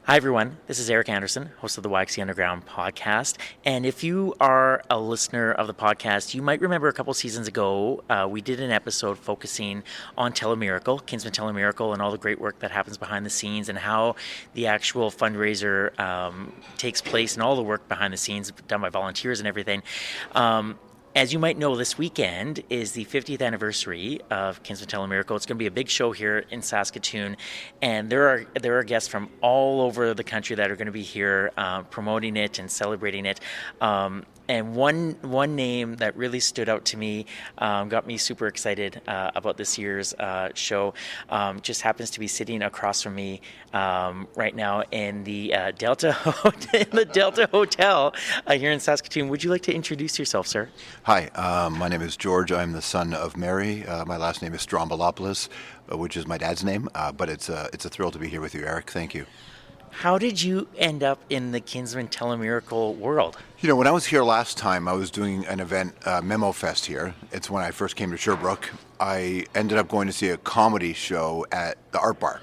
Hi, everyone. This is Eric Anderson, host of the YXC Underground podcast. And if you are a listener of the podcast, you might remember a couple seasons ago, we did an episode focusing on Telemiracle, Kinsmen Telemiracle, and all the great work that happens behind the scenes and how the actual fundraiser takes place and all the work behind the scenes done by volunteers and everything. As you might know, this weekend is the 50th anniversary of Kinsmen Telemiracle. It's going to be a big show here in Saskatoon, and there are guests from all over the country that are going to be here promoting it and celebrating it. And one name that really stood out to me, got me super excited about this year's show, just happens to be sitting across from me right now in the Delta Hotel here in Saskatoon. Would you like to introduce yourself, sir? Hi, my name is George. I'm the son of Mary. My last name is Stroumboulopoulos, which is my dad's name. But it's a thrill to be here with you, Eric. Thank you. How did you end up in the Kinsmen Telemiracle world? You know, when I was here last time, I was doing an event, Memo Fest here. It's when I first came to Sherbrooke. I ended up going to see a comedy show at the Art Bar.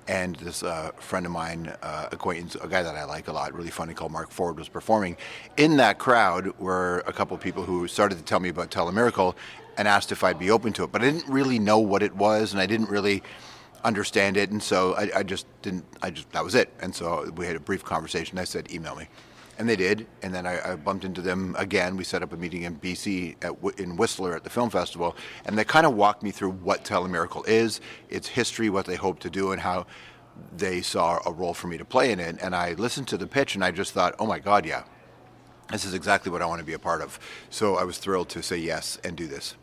And this friend of mine, acquaintance, a guy that I like a lot, really funny, called Mark Ford, was performing. In that crowd were a couple of people who started to tell me about Telemiracle and asked if I'd be open to it. But I didn't really know what it was, and I didn't really understand it, and so I just didn't. That was it. And so we had a brief conversation. I said, email me. And they did, and then I bumped into them again. We set up a meeting in BC in Whistler at the film festival, and they kind of walked me through what Telemiracle is, its history, what they hope to do, and how they saw a role for me to play in it. And I listened to the pitch, and I just thought, oh my God, yeah, this is exactly what I want to be a part of. So I was thrilled to say yes and do this.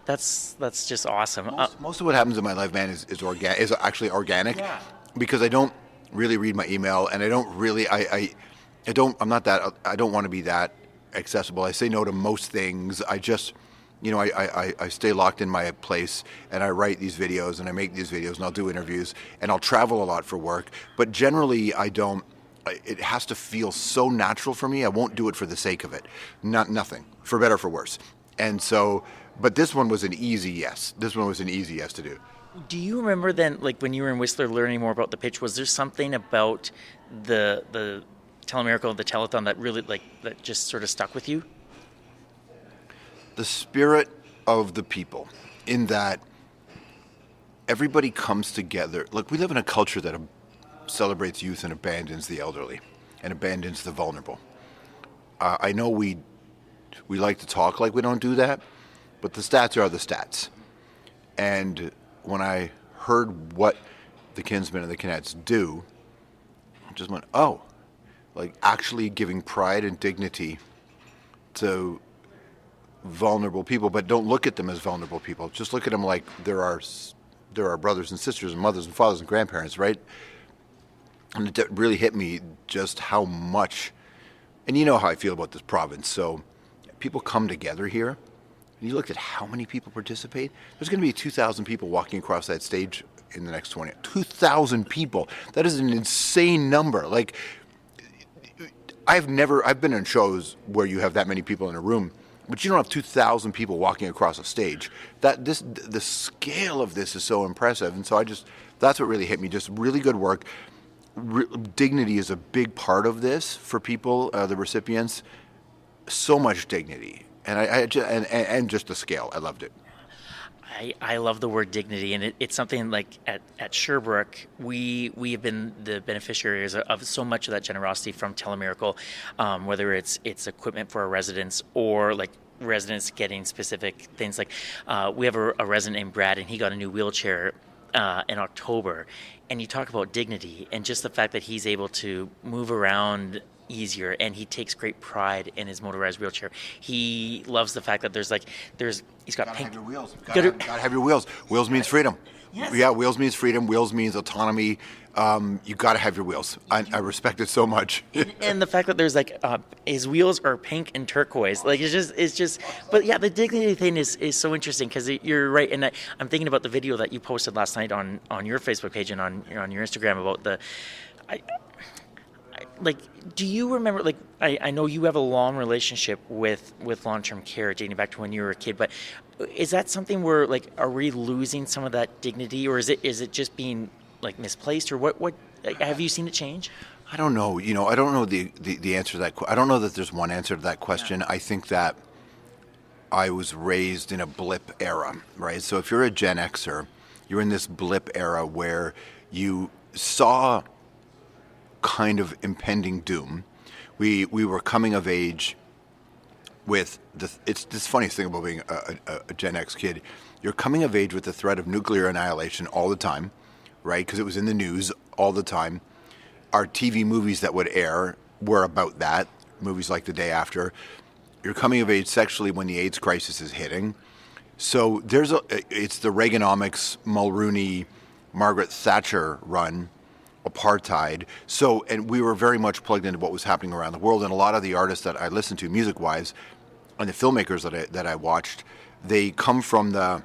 That's just awesome. Most of what happens in my life, man, is actually organic, because I don't really read my email, and I don't really I don't want to be that accessible. I say no to most things. I just, I stay locked in my place, and I write these videos, and I make these videos, and I'll do interviews, and I'll travel a lot for work. But generally, it has to feel so natural for me. I won't do it for the sake of it. Nothing, for better or for worse. And so, but this one was an easy yes. This one was an easy yes to do. Do you remember then, like when you were in Whistler learning more about the pitch, was there something about the Telemiracle, the telethon, that really that just sort of stuck with you? The spirit of the people, in that everybody comes together. Look, we live in a culture that celebrates youth and abandons the elderly and abandons the vulnerable. I know we like to talk like we don't do that, but the stats are the stats. And when I heard what the Kinsmen and the Kinettes do, I just went, oh, like actually giving pride and dignity to vulnerable people, but don't look at them as vulnerable people. Just look at them like there are brothers and sisters and mothers and fathers and grandparents, right? And it really hit me just how much, and you know how I feel about this province, so people come together here, and you look at how many people participate. There's going to be 2,000 people walking across that stage in the next 20. 2,000 people. That is an insane number. Like, I've been in shows where you have that many people in a room, but you don't have 2,000 people walking across a stage. The scale of this is so impressive, and so that's what really hit me. Just really good work. Dignity is a big part of this for people, the recipients. So much dignity, and just the scale. I loved it. I love the word dignity, and it's something like at Sherbrooke, we have been the beneficiaries of so much of that generosity from Telemiracle, whether it's equipment for our residents or like residents getting specific things. Like we have a resident named Brad, and he got a new wheelchair in October, and you talk about dignity and just the fact that he's able to move around easier, and he takes great pride in his motorized wheelchair. He loves the fact that he's got gotta pink. have your wheels. Gotta have your wheels. Wheels means freedom. Yes. Yeah, wheels means freedom. Wheels means autonomy. You gotta have your wheels. I respect it so much. And the fact that there's his wheels are pink and turquoise, it's just. But yeah, the dignity thing is so interesting, because you're right, and I'm thinking about the video that you posted last night on your Facebook page and on your Instagram about the. Do you remember, I know you have a long relationship with long-term care dating back to when you were a kid, but is that something where, are we losing some of that dignity, or is it just being, misplaced, or what Have you seen it change? I don't know. I don't know the answer to that. I don't know that there's one answer to that question. I think that I was raised in a blip era, right? So if you're a Gen Xer, you're in this blip era where you saw kind of impending doom. We were coming of age with it's this funniest thing about being a Gen X kid. You're coming of age with the threat of nuclear annihilation all the time, right? Because it was in the news all the time. Our TV movies that would air were about that, movies like The Day After. You're coming of age sexually when the AIDS crisis is hitting. So it's the Reaganomics, Mulrooney, Margaret Thatcher run, apartheid. So, and we were very much plugged into what was happening around the world. And a lot of the artists that I listened to music-wise and the filmmakers that I watched, they come from the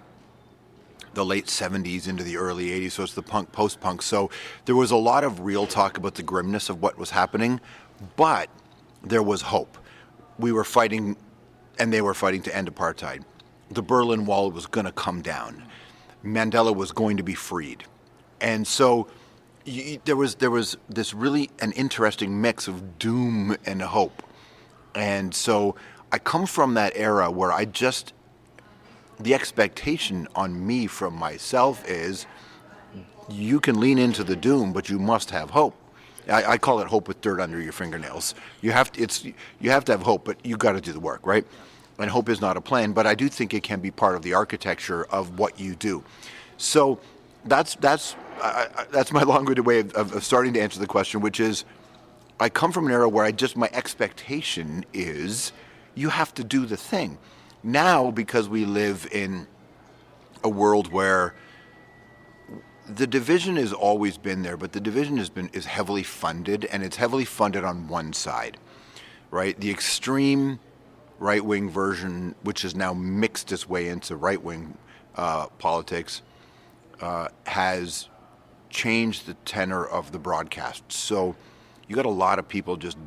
late 70s into the early 80s, so it's the punk, post-punk. So there was a lot of real talk about the grimness of what was happening, but there was hope. We were fighting, and they were fighting to end apartheid. The Berlin Wall was going to come down. Mandela was going to be freed. And so there was this really an interesting mix of doom and hope. And so I come from that era where the expectation on me from myself is you can lean into the doom, but you must have hope. I call it hope with dirt under your fingernails. You have to have hope, but you got to do the work, right? And hope is not a plan, but I do think it can be part of the architecture of what you do. So that's my long-winded way of starting to answer the question, which is I come from an era where my expectation is you have to do the thing. Now, because we live in a world where the division has always been there, but the division is heavily funded, and it's heavily funded on one side, right? The extreme right-wing version, which has now mixed its way into right-wing politics, has changed the tenor of the broadcast. So you got a lot of people just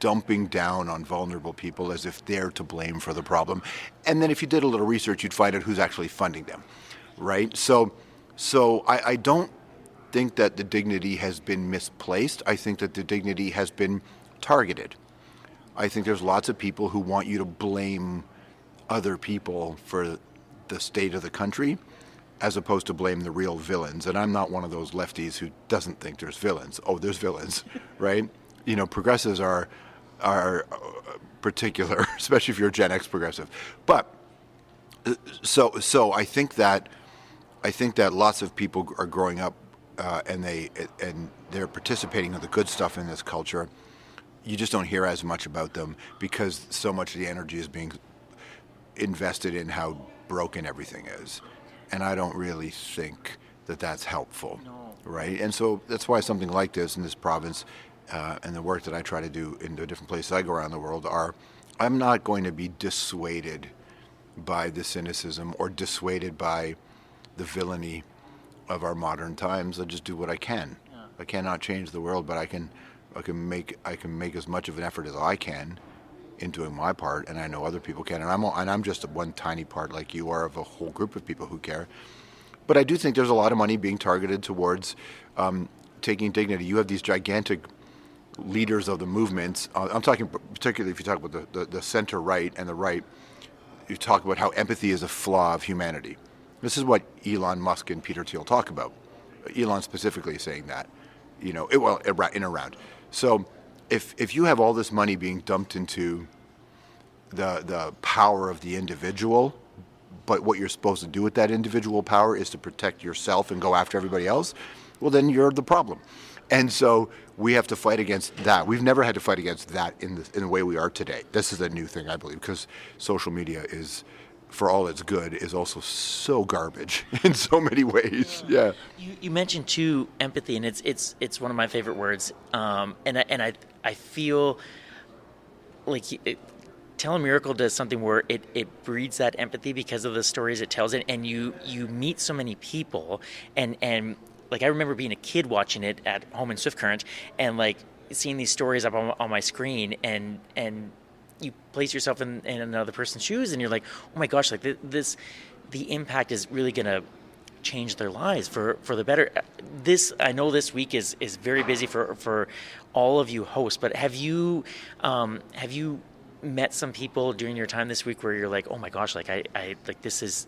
dumping down on vulnerable people as if they're to blame for the problem. And then if you did a little research, you'd find out who's actually funding them, right? So I don't think that the dignity has been misplaced. I think that the dignity has been targeted. I think there's lots of people who want you to blame other people for the state of the country as opposed to blame the real villains. And I'm not one of those lefties who doesn't think there's villains. Oh, there's villains, right? Progressives are particular, especially if you're a Gen X progressive. But so I think that lots of people are growing up and they're participating in the good stuff in this culture. You just don't hear as much about them because so much of the energy is being invested in how broken everything is, and I don't really think that that's helpful. No. Right? And so that's why something like this in this province. And the work that I try to do in the different places I go around the world I'm not going to be dissuaded by the cynicism or dissuaded by the villainy of our modern times. I just do what I can. Yeah. I cannot change the world, but I can make as much of an effort as I can in doing my part, and I know other people can, and I'm just one tiny part like you are of a whole group of people who care. But I do think there's a lot of money being targeted towards taking dignity. You have these gigantic leaders of the movements. I'm talking particularly if you talk about the center right and the right. You talk about how empathy is a flaw of humanity. This is what Elon Musk and Peter Thiel talk about. Elon specifically is saying that, in a round. So if you have all this money being dumped into the power of the individual, but what you're supposed to do with that individual power is to protect yourself and go after everybody else, well, then you're the problem. And so we have to fight against that. We've never had to fight against that in the way we are today. This is a new thing, I believe, because social media is, for all it's good, is also so garbage in so many ways. Yeah. You mentioned too empathy, and it's one of my favorite words. And I feel like Telemiracle does something where it breeds that empathy because of the stories it tells, and you meet so many people and. Like, I remember being a kid watching it at home in Swift Current and, like, seeing these stories up on my screen, and you place yourself in another person's shoes, and you're like, oh, my gosh, like, the impact is really going to change their lives for the better. This, I know this week is very busy for all of you hosts, but have you met some people during your time this week where you're like, oh my gosh, like I like this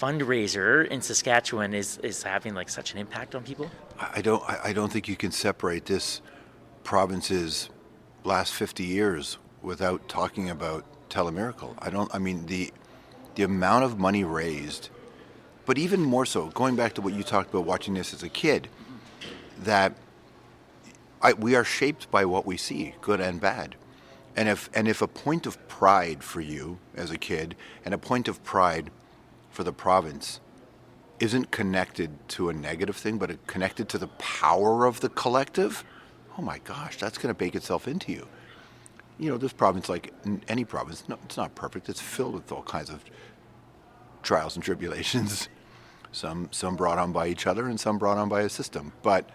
fundraiser in Saskatchewan is having like such an impact on people? I don't think you can separate this province's last 50 years without talking about Telemiracle. I mean the amount of money raised, but even more so, going back to what you talked about watching this as a kid, that we are shaped by what we see, good and bad. And if a point of pride for you as a kid and a point of pride for the province isn't connected to a negative thing, but connected to the power of the collective, oh my gosh, that's going to bake itself into you. You know, this province, like any province, no, it's not perfect. It's filled with all kinds of trials and tribulations. Some brought on by each other and some brought on by a system. But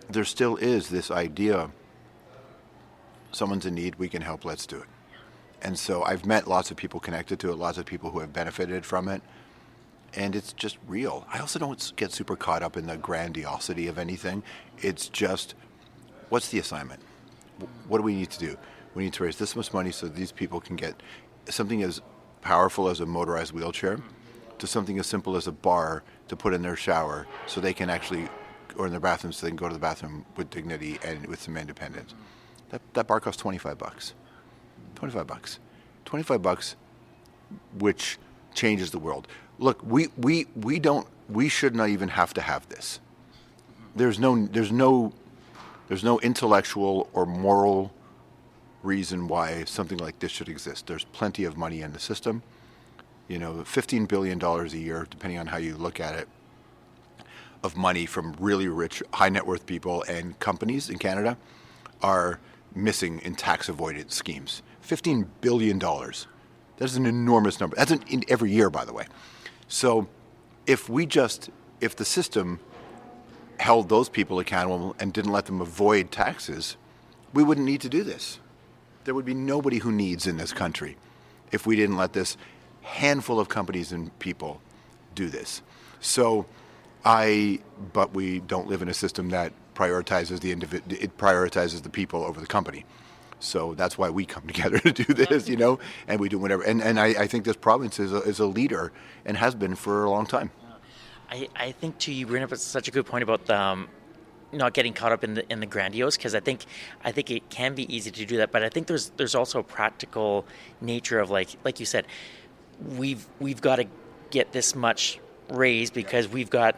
there still is this idea, someone's in need, we can help, let's do it. And so I've met lots of people connected to it, lots of people who have benefited from it. And it's just real. I also don't get super caught up in the grandiosity of anything. It's just, what's the assignment? What do we need to do? We need to raise this much money so these people can get something as powerful as a motorized wheelchair to something as simple as a bar to put in their shower so they can actually, or in their bathroom so they can go to the bathroom with dignity and with some independence. That bar costs $25. $25. $25, which changes the world. Look, we should not even have to have this. There's no intellectual or moral reason why something like this should exist. There's plenty of money in the system. You know, $15 billion a year, depending on how you look at it, of money from really rich, high net worth people and companies in Canada are missing in tax avoidance schemes. $15 billion. That's an enormous number. That's in every year, by the way. So if the system held those people accountable and didn't let them avoid taxes, we wouldn't need to do this. There would be nobody who needs in this country if we didn't let this handful of companies and people do this. But we don't live in a system that prioritizes it prioritizes the people over the company. So that's why we come together to do this, you know, and we do whatever. And I think this province is a leader and has been for a long time. I think too, you bring up such a good point about not getting caught up in the grandiose, because I think it can be easy to do that, but I think there's also a practical nature of like you said, we've got to get this much raised because we've got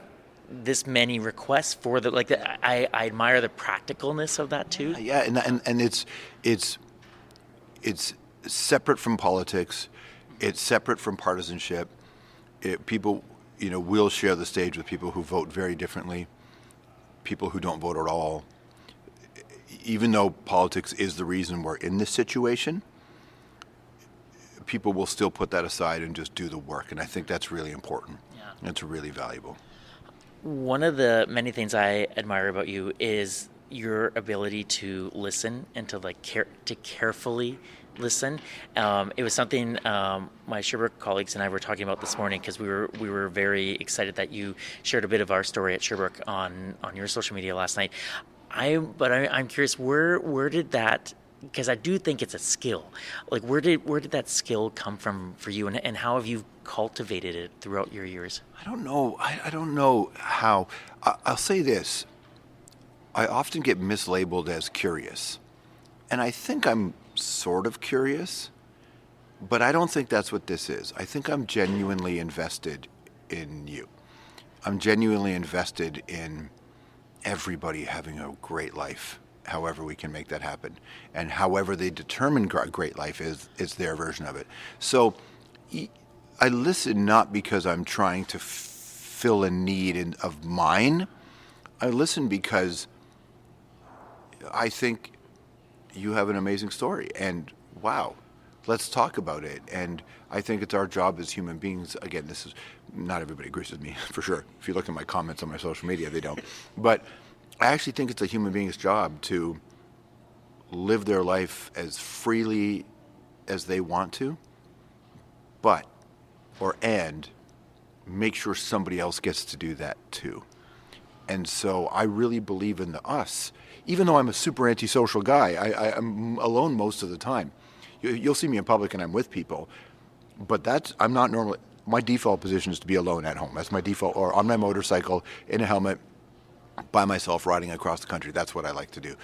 this many requests for I admire the practicalness of that too. Yeah, and it's separate from politics. It's separate from partisanship. People, you know, will share the stage with people who vote very differently, people who don't vote at all. Even though politics is the reason we're in this situation, people will still put that aside and just do the work, and I think that's really important. Yeah. It's really valuable. One of the many things I admire about you is your ability to listen and to carefully listen. It was something my Sherbrooke colleagues and I were talking about this morning, because we were very excited that you shared a bit of our story at Sherbrooke on your social media last night. I'm curious, where did that? Because I do think it's a skill. Like, where did that skill come from for you, and how have you cultivated it throughout your years? I don't know. I don't know how. I'll say this. I often get mislabeled as curious, and I think I'm sort of curious, but I don't think that's what this is. I think I'm genuinely invested in you. I'm genuinely invested in everybody having a great life, however we can make that happen. And however they determine great life is their version of it. So I listen not because I'm trying to fill a need of mine. I listen because I think you have an amazing story, and wow, let's talk about it. And I think it's our job as human beings. Again, this is not everybody agrees with me, for sure. If you look at my comments on my social media, they don't. But I actually think it's a human being's job to live their life as freely as they want to, but make sure somebody else gets to do that too. And so I really believe in the us. Even though I'm a super antisocial guy, I'm alone most of the time. You'll see me in public and I'm with people, but I'm not normally, my default position is to be alone at home. That's my default, or on my motorcycle, in a helmet, by myself, riding across the country. That's what I like to do.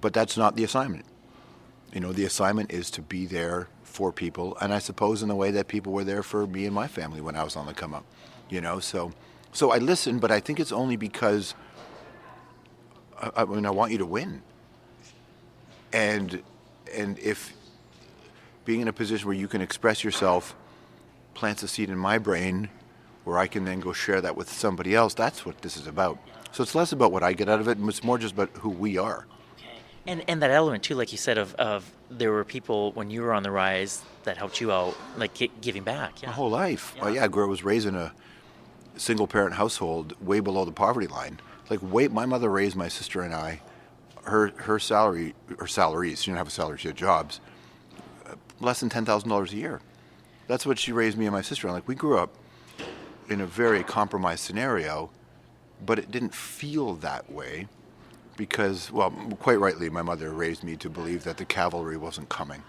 But that's not the assignment. The assignment is to be there for people, and I suppose in the way that people were there for me and my family when I was on the come up. So I listen, but I think it's only because I want you to win. And if being in a position where you can express yourself plants a seed in my brain where I can then go share that with somebody else, that's what this is about. So it's less about what I get out of it, and it's more just about who we are. And that element too, like you said, of there were people when you were on the rise that helped you out, like giving back. Yeah. My whole life. Yeah. I was raised in a single-parent household, way below the poverty line. My mother raised my sister and I. Her salaries. She didn't have a salary; she had jobs. Less than $10,000 a year. That's what she raised me and my sister on. We grew up in a very compromised scenario, but it didn't feel that way because, well, quite rightly, my mother raised me to believe that the cavalry wasn't coming.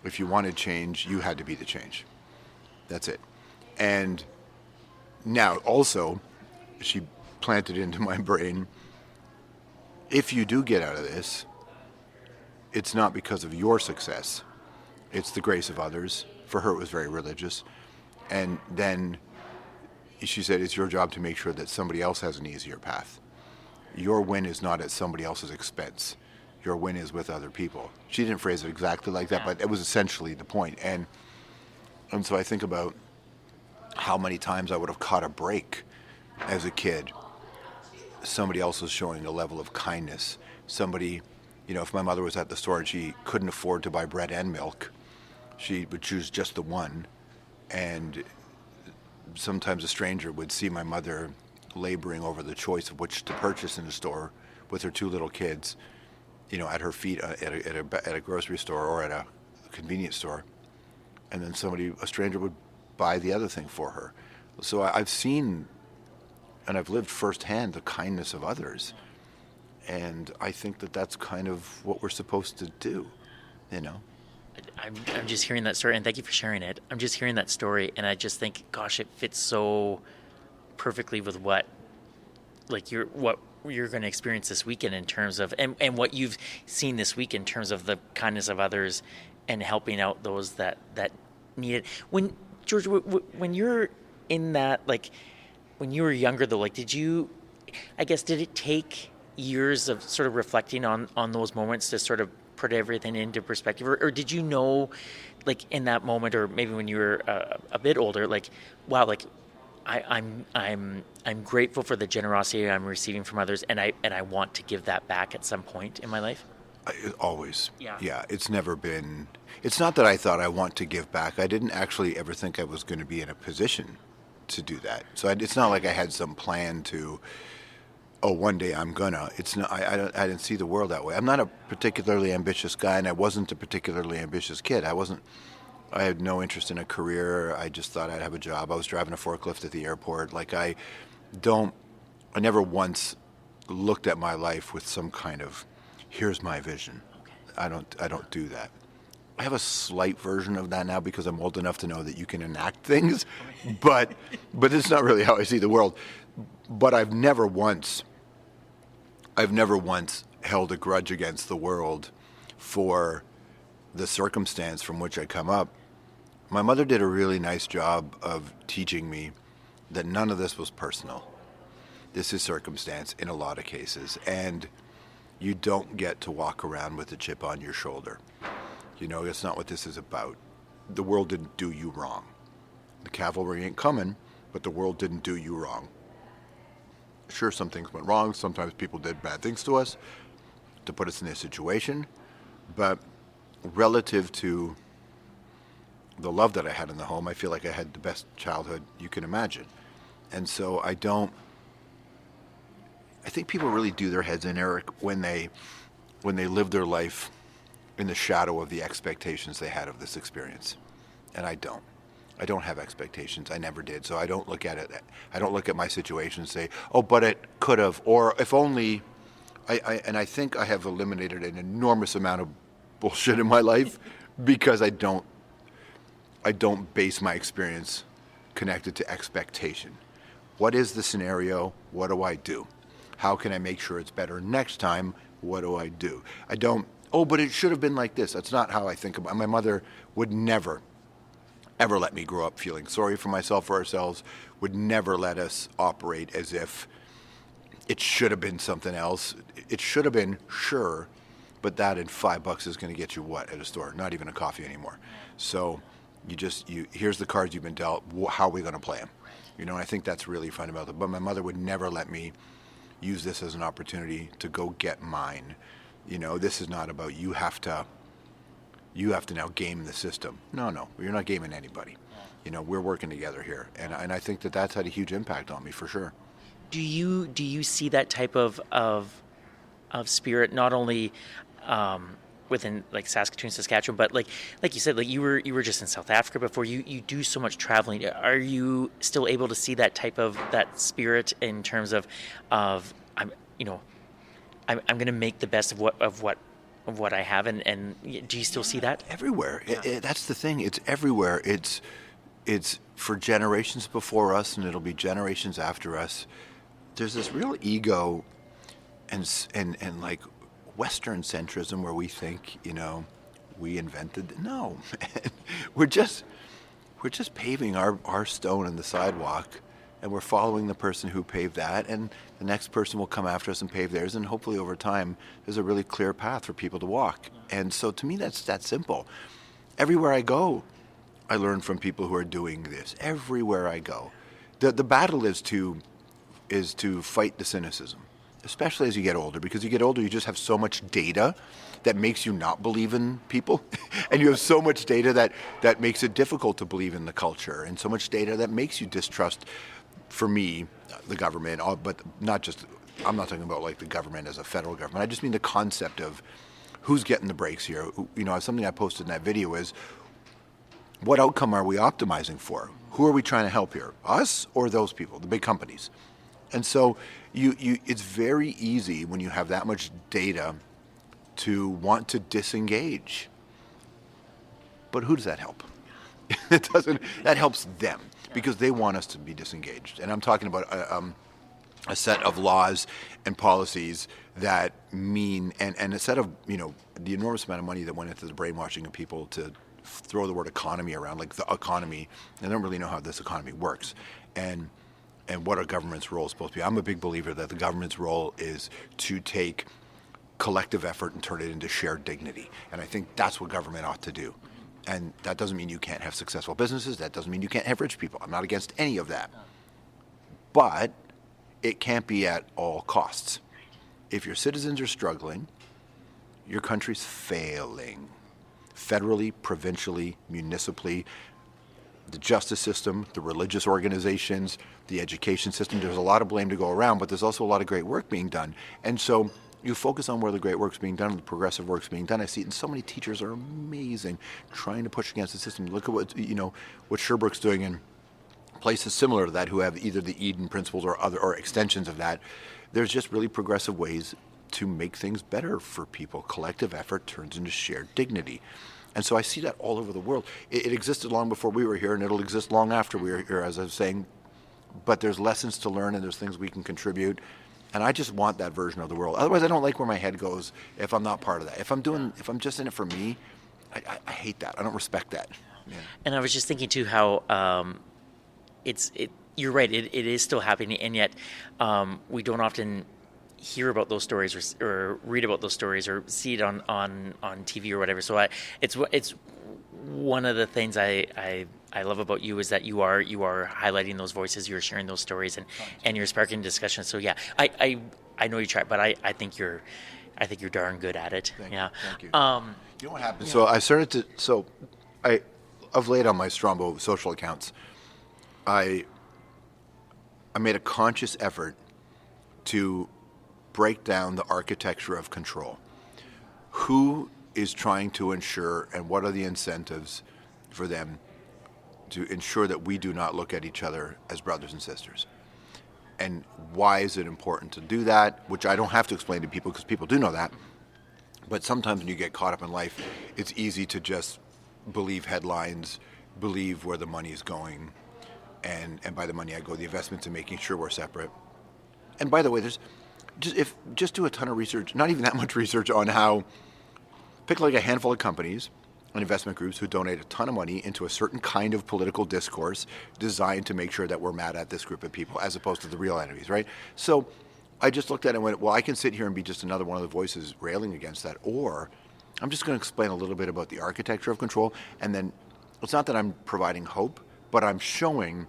If you wanted change, you had to be the change. That's it. And now, also, she planted into my brain, if you do get out of this, it's not because of your success. It's the grace of others. For her, it was very religious. And then she said, it's your job to make sure that somebody else has an easier path. Your win is not at somebody else's expense. Your win is with other people. She didn't phrase it exactly like that, but it was essentially the point. And so I think about how many times I would have caught a break as a kid. Somebody else was showing a level of kindness. Somebody, if my mother was at the store and she couldn't afford to buy bread and milk, she would choose just the one. And sometimes a stranger would see my mother laboring over the choice of which to purchase in the store with her two little kids, at her feet at a grocery store or at a convenience store. And then a stranger would buy the other thing for her. So I've seen and I've lived firsthand the kindness of others. And I think that that's kind of what we're supposed to do, I'm just hearing that story, and thank you for sharing it. I'm just hearing that story, and I just think, gosh, it fits so perfectly with what you're going to experience this weekend in terms of, and what you've seen this week in terms of the kindness of others and helping out those that need it. When George, when you're in that, when you were younger though, did it take years of sort of reflecting on those moments to sort of put everything into perspective, or did you know, in that moment, or maybe when you were a bit older, wow, I'm grateful for the generosity I'm receiving from others, and I want to give that back at some point in my life? Always. Yeah. It's never been. It's not that I thought I want to give back. I didn't actually ever think I was going to be in a position to do that. So it's not like I had some plan to, one day I'm gonna. It's not. I didn't see the world that way. I'm not a particularly ambitious guy, and I wasn't a particularly ambitious kid. I had no interest in a career. I just thought I'd have a job. I was driving a forklift at the airport. I never once looked at my life with some kind of, here's my vision. Okay. I don't do that. I have a slight version of that now because I'm old enough to know that you can enact things, but it's not really how I see the world. But I've never once held a grudge against the world for the circumstance from which I come up. My mother did a really nice job of teaching me that none of this was personal. This is circumstance in a lot of cases, and you don't get to walk around with a chip on your shoulder. That's not what this is about. The world didn't do you wrong. The cavalry ain't coming, but the world didn't do you wrong. Sure, some things went wrong. Sometimes people did bad things to us to put us in this situation, but relative to the love that I had in the home, I feel like I had the best childhood you can imagine. And so I think people really do their heads in, Eric, when they live their life in the shadow of the expectations they had of this experience. And I don't. I don't have expectations. I never did. So I don't look at it. I don't look at my situation and say, oh, but it could have, or if only. And I think I have eliminated an enormous amount of bullshit in my life because I don't base my experience connected to expectation. What is the scenario? What do I do? How can I make sure it's better next time? What do I do? I don't, oh, but it should have been like this. That's not how I think about it. My mother would never, ever let me grow up feeling sorry for myself or ourselves, would never let us operate as if it should have been something else. It should have been, sure, but that in $5 is going to get you what at a store? Not even a coffee anymore. So here's the cards you've been dealt. How are we going to play them? I think that's really fundamental. But my mother would never let me use this as an opportunity to go get mine. This is not about you have to now game the system. No, you're not gaming anybody. We're working together here, and I think that's had a huge impact on me for sure. Do you see that type of spirit not only within like Saskatoon, Saskatchewan, but like you said, like you were just in South Africa before. You do so much traveling. Are you still able to see that type of that spirit in terms of I'm going to make the best of what I have, and do you still see that everywhere? Yeah. That's the thing. It's everywhere. It's for generations before us, and it'll be generations after us. There's this real ego and like Western centrism where we think, we invented. No, man. We're just paving our stone in the sidewalk, and we're following the person who paved that, and the next person will come after us and pave theirs, and hopefully over time there's a really clear path for people to walk. And so to me that's that simple. Everywhere I go, I learn from people who are doing this. Everywhere I go. The battle is to fight the cynicism, especially as you get older, because you get older, you just have so much data that makes you not believe in people. And you have so much data that makes it difficult to believe in the culture, and so much data that makes you distrust, for me, the government, but not just, I'm not talking about like the government as a federal government. I just mean the concept of who's getting the breaks here. Something I posted in that video is, what outcome are we optimizing for? Who are we trying to help here? Us or those people, the big companies? And so it's very easy when you have that much data to want to disengage. But who does that help? It doesn't. That helps them because they want us to be disengaged. And I'm talking about a set of laws and policies that mean, and a set of, the enormous amount of money that went into the brainwashing of people to throw the word economy around, like the economy. They don't really know how this economy works. And what a government's role is supposed to be. I'm a big believer that the government's role is to take collective effort and turn it into shared dignity. And I think that's what government ought to do. And that doesn't mean you can't have successful businesses. That doesn't mean you can't have rich people. I'm not against any of that. But it can't be at all costs. If your citizens are struggling, your country's failing. Federally, provincially, municipally, the justice system, the religious organizations, the education system. There's a lot of blame to go around, but there's also a lot of great work being done. And so you focus on where the great work's being done, the progressive work's being done. I see it, and so many teachers are amazing, trying to push against the system. Look at what Sherbrooke's doing in places similar to that, who have either the Eden principles or extensions of that. There's just really progressive ways to make things better for people. Collective effort turns into shared dignity. And so I see that all over the world. It existed long before we were here, and it'll exist long after we were here, as I was saying. But there's lessons to learn, and there's things we can contribute. And I just want that version of the world. Otherwise, I don't like where my head goes if I'm not part of that. If I'm just in it for me, I hate that. I don't respect that. Yeah. And I was just thinking too how you're right. It is still happening, and yet we don't often hear about those stories or read about those stories or see it on TV or whatever. So it's one of the things I love about you is that you are highlighting those voices, you're sharing those stories, and you're sparking discussion. So yeah, I know you try, but I think you're darn good at it. Thank you. You know what happened? Yeah. So of late on my Strombo social accounts, I made a conscious effort to break down the architecture of control. Who is trying to ensure, and what are the incentives for them to ensure that we do not look at each other as brothers and sisters. And why is it important to do that? Which I don't have to explain to people because people do know that. But sometimes when you get caught up in life, it's easy to just believe headlines, believe where the money is going. And by the money I go the investments and making sure we're separate. And by the way, just do a ton of research, not even that much research on how, pick like a handful of companies and investment groups who donate a ton of money into a certain kind of political discourse designed to make sure that we're mad at this group of people as opposed to the real enemies, right? So I just looked at it and went, well, I can sit here and be just another one of the voices railing against that, or I'm just going to explain a little bit about the architecture of control, and then it's not that I'm providing hope, but I'm showing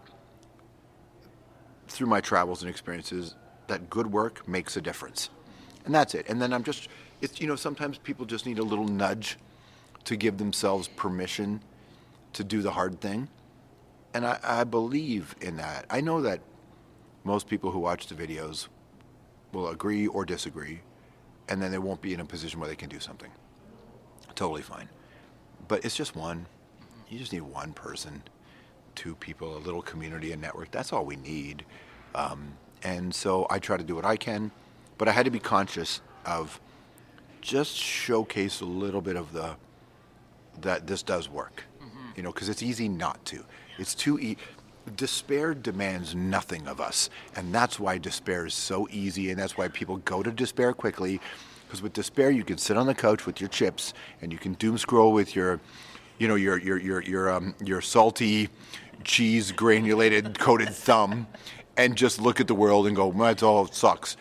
through my travels and experiences that good work makes a difference. And that's it. And then sometimes people just need a little nudge to give themselves permission to do the hard thing. And I believe in that. I know that most people who watch the videos will agree or disagree, and then they won't be in a position where they can do something. Totally fine. But it's just one. You just need one person, two people, a little community and network. That's all we need. And so I try to do what I can, but I had to be conscious of just showcase a little bit of that this does work, because it's easy not to. It's too despair demands nothing of us, and that's why despair is so easy, and that's why people go to despair quickly, because with despair you can sit on the couch with your chips and you can doom scroll with your salty cheese granulated coated thumb and just look at the world and go, that's all sucks.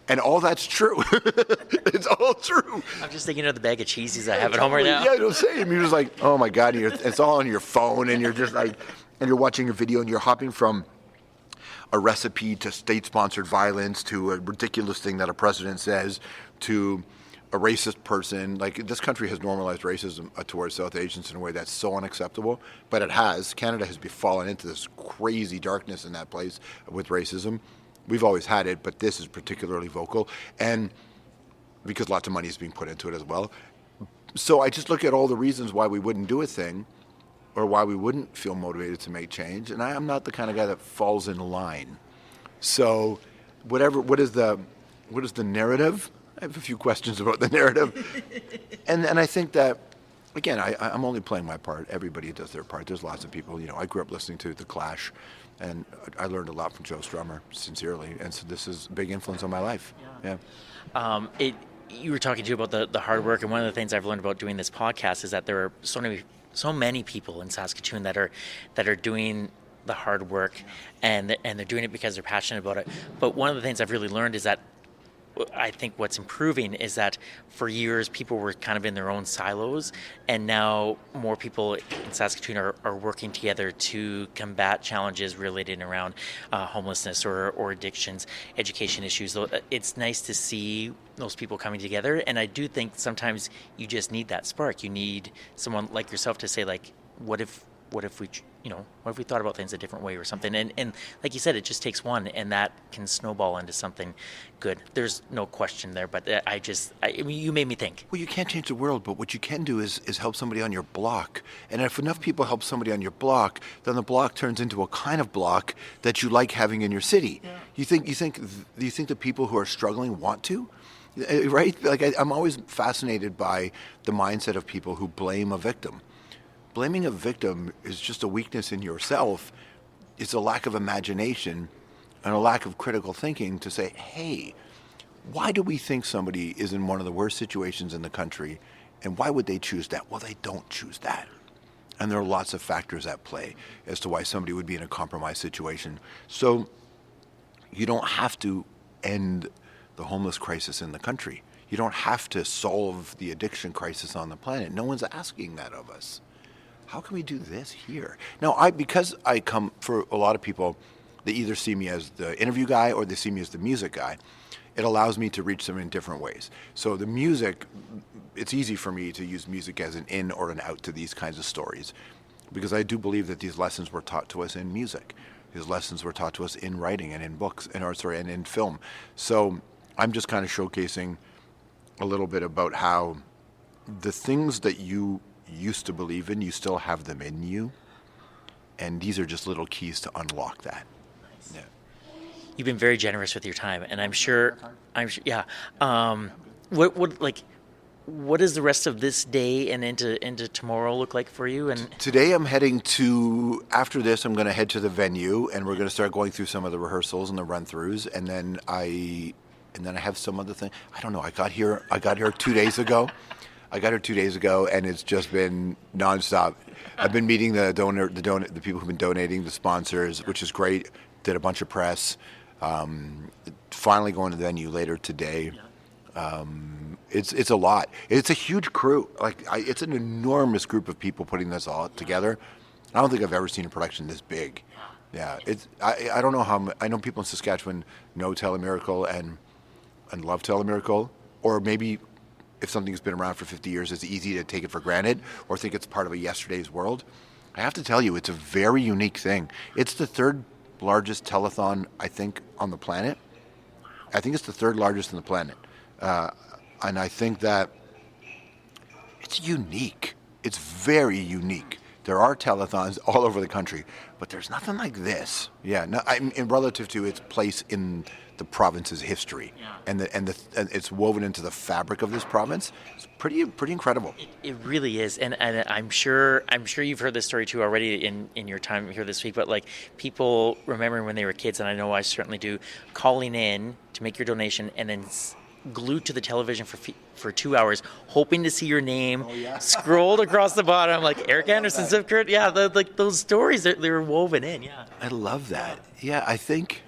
And all that's true. It's all true. I'm just thinking of the bag of cheesies I have at home right now. Yeah, same. You're just like, oh my God, it's all on your phone, and you're just like, and you're watching a video and you're hopping from a recipe to state-sponsored violence to a ridiculous thing that a president says to a racist person. Like, this country has normalized racism towards South Asians in a way that's so unacceptable, but it has. Canada has fallen into this crazy darkness in that place with racism. We've always had it, but this is particularly vocal, and because lots of money is being put into it as well. So I just look at all the reasons why we wouldn't do a thing or why we wouldn't feel motivated to make change, and I am not the kind of guy that falls in line. So what is the narrative? I have a few questions about the narrative. and I think that, again, I'm only playing my part. Everybody does their part. There's lots of people. I grew up listening to The Clash, and I learned a lot from Joe Strummer, sincerely. And so this is a big influence on my life. Yeah. You were talking to about the hard work, and one of the things I've learned about doing this podcast is that there are so many people in Saskatoon that are doing the hard work, and they're doing it because they're passionate about it. But one of the things I've really learned is that I think what's improving is that for years people were kind of in their own silos, and now more people in Saskatoon are working together to combat challenges related around homelessness or addictions, education issues. It's nice to see those people coming together, and I do think sometimes you just need that spark. You need someone like yourself to say, like, what if we thought about things a different way or something? And like you said, it just takes one, and that can snowball into something good. There's no question there, but you made me think. Well, you can't change the world, but what you can do is help somebody on your block. And if enough people help somebody on your block, then the block turns into a kind of block that you like having in your city. Yeah. Do you think the people who are struggling want to? Right? Like, I'm always fascinated by the mindset of people who blame a victim. Blaming a victim is just a weakness in yourself. It's a lack of imagination and a lack of critical thinking to say, hey, why do we think somebody is in one of the worst situations in the country, and why would they choose that? Well, they don't choose that. And there are lots of factors at play as to why somebody would be in a compromised situation. So you don't have to end the homeless crisis in the country. You don't have to solve the addiction crisis on the planet. No one's asking that of us. How can we do this here? Now, because I come, for a lot of people, they either see me as the interview guy or they see me as the music guy. It allows me to reach them in different ways. So the music, it's easy for me to use music as an in or an out to these kinds of stories, because I do believe that these lessons were taught to us in music. These lessons were taught to us in writing and in books, and in film. So I'm just kind of showcasing a little bit about how the things that you used to believe in, you still have them in you, And these are just little keys to unlock that. Yeah. You've been very generous with your time, and I'm sure, yeah. What does the rest of this day and into tomorrow look like for you? And today I'm heading to, after this, I'm going to head to the venue, and we're going to start going through some of the rehearsals and the run-throughs, and then I have some other thing. I don't know. I got here 2 days ago. And it's just been nonstop. I've been meeting the people who've been donating, the sponsors, which is great. Did a bunch of press. Finally going to the venue later today. It's a lot. It's a huge crew. It's an enormous group of people putting this all together. I don't think I've ever seen a production this big. Yeah, I don't know how. I know people in Saskatchewan know Telemiracle and love Telemiracle, or maybe if something's been around for 50 years, it's easy to take it for granted or think it's part of a yesterday's world. I have to tell you, it's a very unique thing. It's the third largest telethon, I think, on the planet. I think it's the third largest on the planet. And I think that it's unique. It's very unique. There are telethons all over the country, but there's nothing like this. Yeah, in relative to its place in the province's history, and it's woven into the fabric of this province. It's pretty incredible. It really is, and I'm sure you've heard this story too already in your time here this week. But like people remembering when they were kids, and I know I certainly do, calling in to make your donation and then glued to the television for 2 hours, hoping to see your name scrolled across the bottom, like Eric Anderson, Zipkert. Yeah, like those stories, they were woven in. Yeah, I love that. Yeah, I think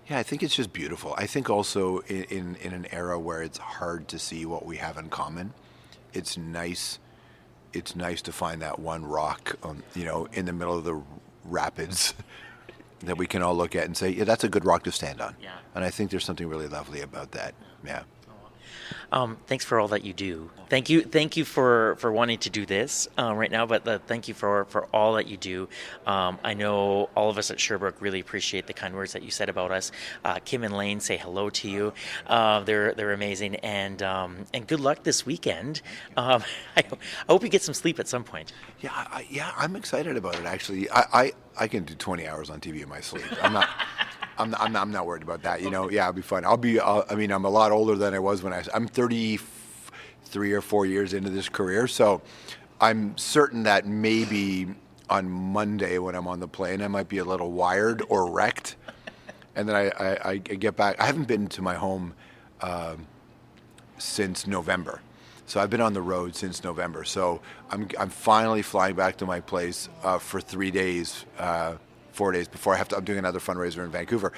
it's just beautiful. I think also in an era where it's hard to see what we have in common, it's nice. It's nice to find that one rock, in the middle of the rapids that we can all look at and say, yeah, that's a good rock to stand on. Yeah. And I think there's something really lovely about that. Yeah. Thanks for all that you do. Thank you for wanting to do this right now, but thank you for all that you do. I know all of us at Sherbrooke really appreciate the kind words that you said about us. Kim and Lane say hello to you. They're amazing, and good luck this weekend. I hope you get some sleep at some point. Yeah, I'm excited about it, actually. I can do 20 hours on TV in my sleep. I'm not worried about that. Yeah, it'll be fun. I'm a lot older than I was when I'm 33 or 4 years into this career, so I'm certain that maybe on Monday when I'm on the plane, I might be a little wired or wrecked, and then I get back. I haven't been to my home since November, so I've been on the road since November. So I'm finally flying back to my place for 3 days. 4 days before I'm doing another fundraiser in Vancouver.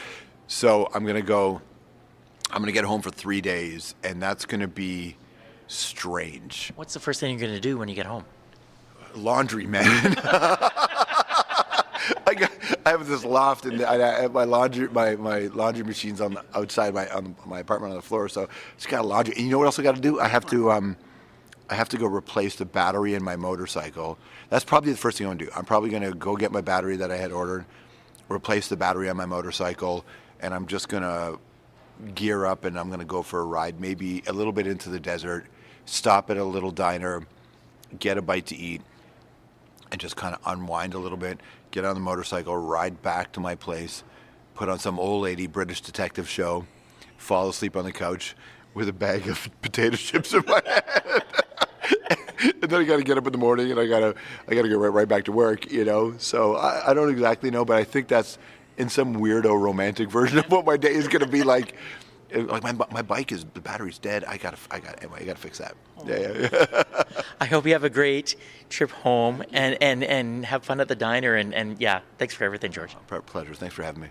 So I'm going to get home for 3 days, and that's going to be strange. What's the first thing you're going to do when you get home? Laundry, man. I have this loft, and I have my laundry machine's outside my apartment on the floor, so it's got laundry. And you know what else I got to do? I have to go replace the battery in my motorcycle. That's probably the first thing I'm going to do. I'm probably going to go get my battery that I had ordered, replace the battery on my motorcycle, and I'm just going to gear up and I'm going to go for a ride, maybe a little bit into the desert, stop at a little diner, get a bite to eat, and just kind of unwind a little bit, get on the motorcycle, ride back to my place, put on some old lady British detective show, fall asleep on the couch with a bag of potato chips in my hand. And then I got to get up in the morning, and I got to go right back to work, So I don't exactly know, but I think that's in some weirdo romantic version of what my day is going to be like. Like my bike the battery's dead. I got to fix that. Yeah. I hope you have a great trip home and have fun at the diner and yeah. Thanks for everything, George. Pleasure. Thanks for having me.